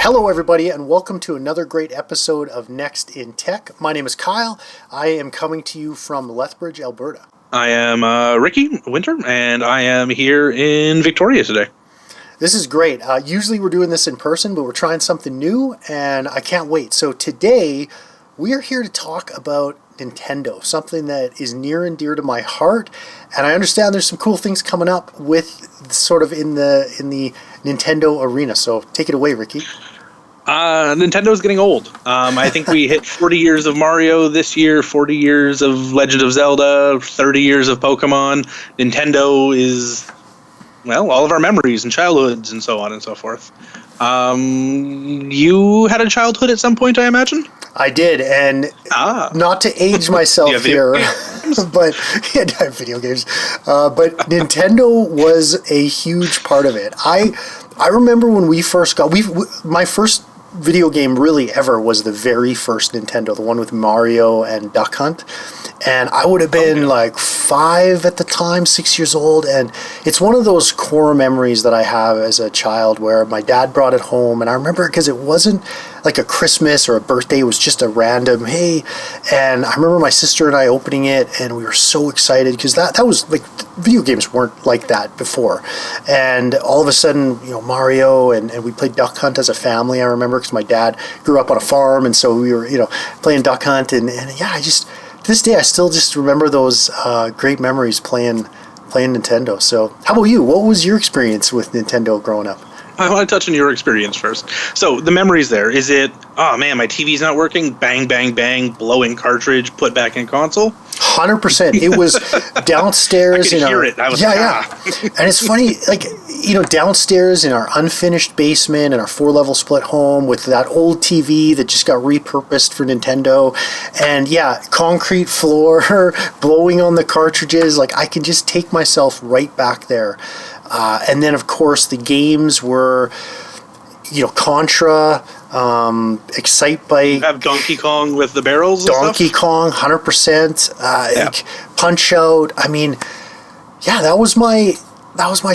Hello, everybody, and welcome to another great episode of Next in Tech. My name is Kyle. I am coming to you from Lethbridge, Alberta. I am Ricky Winter, and I am here in Victoria today. This is great. Usually we're doing this in person, but we're trying something new, and I can't wait. So today, we are here to talk about Nintendo, something that is near and dear to my heart, and I understand there's some cool things coming up with sort of in the Nintendo arena. So take it away, Ricky. Nintendo's getting old. I think we hit 40 years of Mario this year, 40 years of Legend of Zelda, 30 years of Pokemon. Nintendo is, well, all of our memories and childhoods and so on and so forth. You had a childhood at some point, I imagine? I did, and not to age myself here, but yeah, I have video games. But Nintendo was a huge part of it. I remember when we first got my first video game really ever was the very first Nintendo, the one with Mario and Duck Hunt. And I would have been like 5 at the time, 6 years old. And it's one of those core memories that I have as a child where my dad brought it home. And I remember it because it wasn't like a Christmas or a birthday. It was just a random, hey. And I remember my sister and I opening it, and we were so excited because that was like, video games weren't like that before. And all of a sudden, Mario, and we played Duck Hunt as a family, I remember, because my dad grew up on a farm. And so we were, playing Duck Hunt. And yeah, to this day, I still just remember those great memories playing Nintendo. So how about you? What was your experience with Nintendo growing up? I want to touch on your experience first. So the memories there, is it, oh man, my TV's not working, bang, bang, bang, blowing cartridge, put back in console? 100%. It was downstairs. I could hear it. I was yeah. And it's funny, downstairs in our unfinished basement in our 4-level split home with that old TV that just got repurposed for Nintendo, and yeah, concrete floor, blowing on the cartridges. Like, I can just take myself right back there. And then, of course, the games were, Contra, Excite Bike. You have Donkey Kong with the barrels and Donkey stuff? Kong, 100%. Punch Out. I mean, yeah, that was my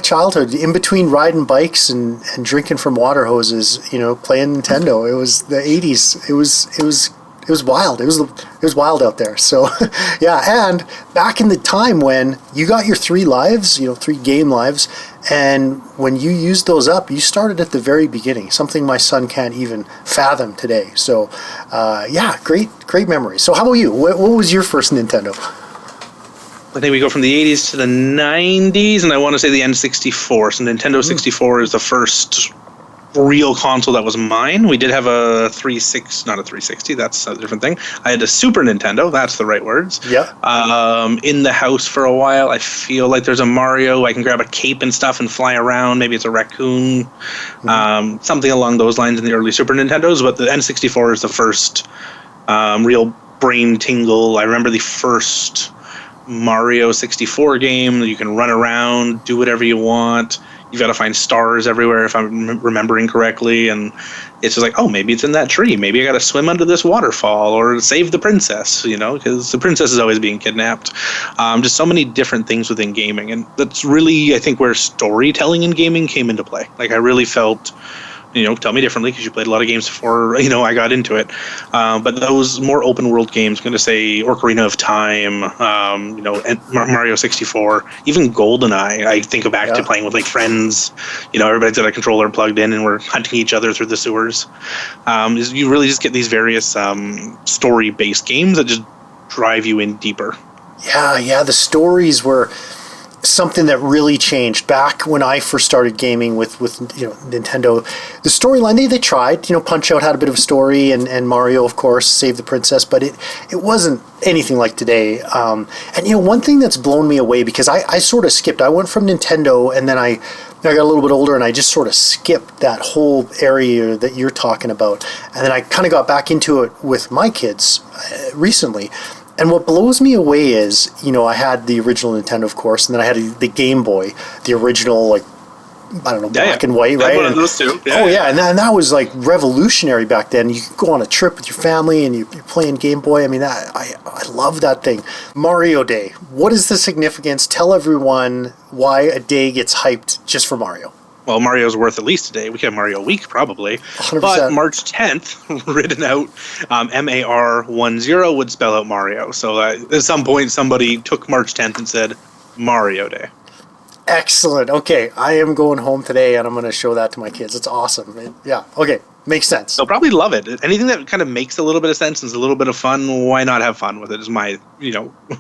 childhood. In between riding bikes and drinking from water hoses, playing Nintendo. It was the 80s. It was wild. It was wild out there. So, yeah. And back in the time when you got your 3 lives, 3 game lives, and when you used those up, you started at the very beginning. Something my son can't even fathom today. So, yeah, great memory. So, how about you? What was your first Nintendo? I think we go from the 80s to the 90s, and I want to say the N64. So Nintendo 64 is the first real console that was mine. We did have a 360, not a 360, that's a different thing. I had a Super Nintendo, that's the right words. Yeah. In the house for a while. I feel like there's a Mario. I can grab a cape and stuff and fly around. Maybe it's a raccoon. Something along those lines in the early Super Nintendos, but the N64 is the first real brain tingle. I remember the first Mario 64 game. You can run around, do whatever you want. You've got to find stars everywhere, if I'm remembering correctly, and it's just like, oh, maybe it's in that tree. Maybe I got to swim under this waterfall or save the princess, because the princess is always being kidnapped. Just so many different things within gaming, and that's really, I think, where storytelling in gaming came into play. Like, I really felt, tell me differently, because you played a lot of games before, I got into it. But those more open world games, I'm going to say Ocarina of Time, and Mario 64, even GoldenEye, I think back to playing with friends, everybody's got a controller plugged in and we're hunting each other through the sewers. You really just get these various story-based games that just drive you in deeper. Yeah, the stories were something that really changed back when I first started gaming with Nintendo. The storyline, they tried, Punch Out had a bit of a story, and Mario, of course, saved the princess, but it wasn't anything like today. And one thing that's blown me away, because I sort of skipped, I went from Nintendo, and then I got a little bit older, and I just sort of skipped that whole area that you're talking about, and then I kind of got back into it with my kids recently. And what blows me away is, I had the original Nintendo, of course, and then I had the Game Boy, the original, black and white, right? One of those two. And that was revolutionary back then. You could go on a trip with your family and you're playing Game Boy. I mean, I love that thing. Mario Day. What is the significance? Tell everyone why a day gets hyped just for Mario. well, Mario's worth at least a day. We could have Mario Week, probably. 100%. But March 10th, written out, MAR10 would spell out Mario. So at some point, somebody took March 10th and said, Mario Day. Excellent. Okay, I am going home today, and I'm going to show that to my kids. It's awesome. Yeah, okay, makes sense. They'll probably love it. Anything that kind of makes a little bit of sense and is a little bit of fun, why not have fun with it, is my,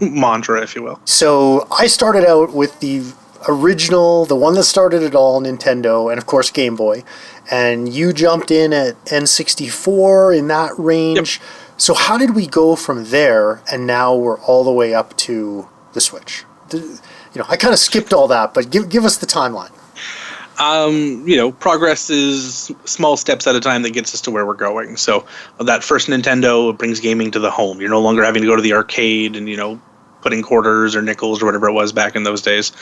mantra, if you will. So I started out with the original, the one that started it all, Nintendo, and of course Game Boy. And you jumped in at N64 in that range. Yep. So how did we go from there, and now we're all the way up to the Switch? I kind of skipped all that, but give us the timeline. Progress is small steps at a time that gets us to where we're going. So that first Nintendo brings gaming to the home. You're no longer having to go to the arcade and, putting quarters or nickels or whatever it was back in those days.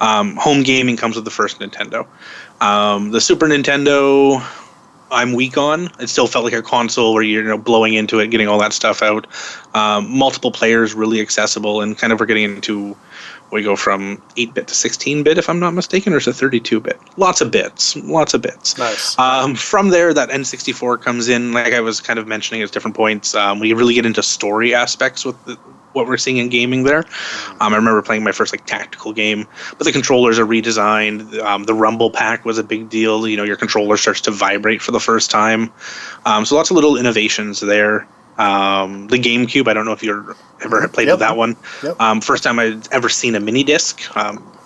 Home gaming comes with the first Nintendo. The Super Nintendo, I'm weak on. It still felt like a console where you're blowing into it, getting all that stuff out. Multiple players, really accessible, and kind of we're getting into... We go from 8-bit to 16-bit, if I'm not mistaken, or is it 32-bit? Lots of bits. Nice. From there, that N64 comes in, like I was kind of mentioning at different points. We really get into story aspects with what we're seeing in gaming there. I remember playing my first tactical game, but the controllers are redesigned. The Rumble Pack was a big deal. Your controller starts to vibrate for the first time. So lots of little innovations there. The GameCube, I don't know if you've ever played with that one. Yep. First time I'd ever seen a mini disc.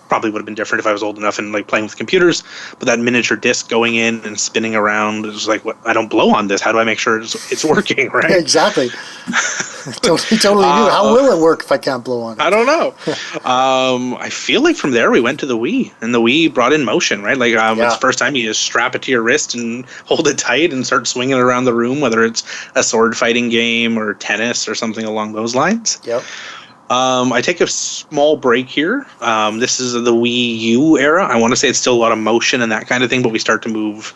Probably would have been different if I was old enough and playing with computers. But that miniature disc going in and spinning around, it was like, what? I don't blow on this. How do I make sure it's working? Right? Yeah, exactly. totally new. How will it work if I can't blow on it? I don't know. I feel like from there we went to the Wii, and the Wii brought in motion, right? It's the first time you just strap it to your wrist and hold it tight and start swinging it around the room, whether it's a sword fighting game or tennis or something along those lines. Yep. I take a small break here. This is the Wii U era. I want to say it's still a lot of motion and that kind of thing, but we start to move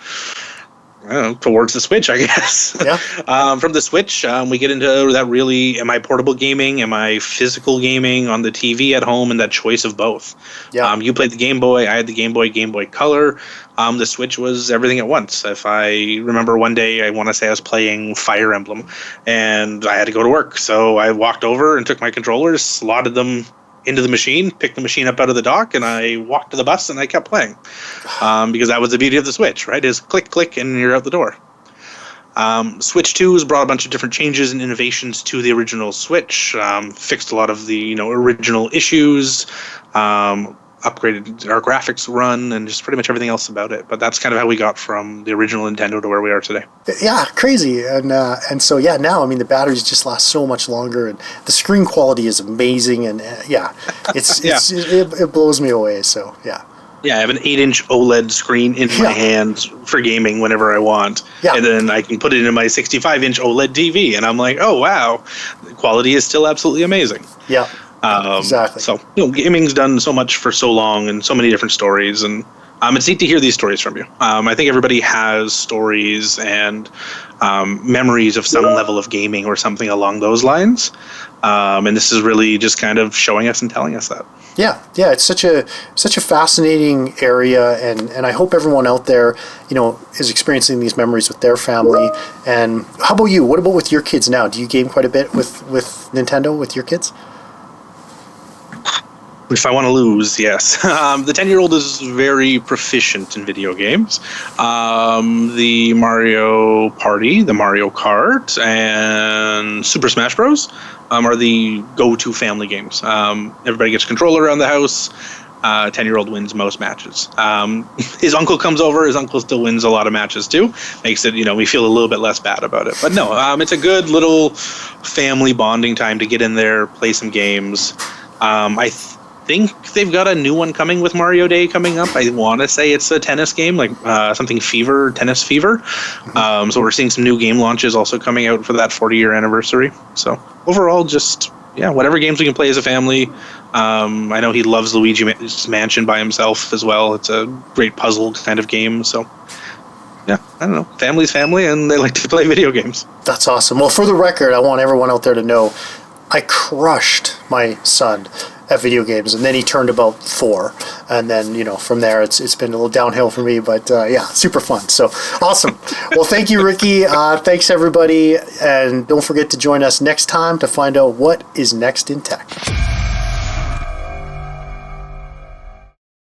towards the Switch, I guess. Yeah. From the Switch, we get into that really, am I portable gaming? Am I physical gaming on the TV at home? And that choice of both. Yeah. You played the Game Boy. I had the Game Boy Color. The Switch was everything at once. If I remember one day, I want to say I was playing Fire Emblem, and I had to go to work. So I walked over and took my controllers, slotted them into the machine, picked the machine up out of the dock, and I walked to the bus and I kept playing. Because that was the beauty of the Switch, right? Is click, click, and you're out the door. Switch 2 has brought a bunch of different changes and innovations to the original Switch, fixed a lot of the original issues, upgraded our graphics run, and just pretty much everything else about it. But that's kind of how we got from the original Nintendo to where we are today. Yeah, crazy. And so, now, the batteries just last so much longer, and the screen quality is amazing, and it blows me away, so, yeah. Yeah, I have an 8-inch OLED screen in my hands for gaming whenever I want. Yeah. And then I can put it in my 65-inch OLED TV, and I'm like, oh, wow, the quality is still absolutely amazing. Yeah. Exactly. So, gaming's done so much for so long and so many different stories, and it's neat to hear these stories from you. I think everybody has stories and memories of some level of gaming or something along those lines, and this is really just kind of showing us and telling us that. Yeah, it's such a fascinating area, and I hope everyone out there, is experiencing these memories with their family. And how about you? What about with your kids now? Do you game quite a bit with Nintendo with your kids? If I want to lose, yes. The 10-year-old is very proficient in video games. The Mario Party, the Mario Kart, and Super Smash Bros. Are the go-to family games. Everybody gets a controller around the house. 10-year-old wins most matches. His uncle comes over. His uncle still wins a lot of matches too. Makes it, we feel a little bit less bad about it. But no, it's a good little family bonding time to get in there, play some games. I think they've got a new one coming with Mario Day coming up. I want to say it's a tennis game, like something Tennis Fever. So we're seeing some new game launches also coming out for that 40-year anniversary. So overall, just whatever games we can play as a family. I know he loves Luigi's Mansion by himself as well. It's a great puzzle kind of game. So I don't know. Family's family, and they like to play video games. That's awesome. Well, for the record, I want everyone out there to know I crushed my son at video games, and then he turned about 4, and then from there it's been a little downhill for me. But yeah, super fun. So awesome. Well, thank you, Ricky. Thanks everybody, and don't forget to join us next time to find out what is next in tech.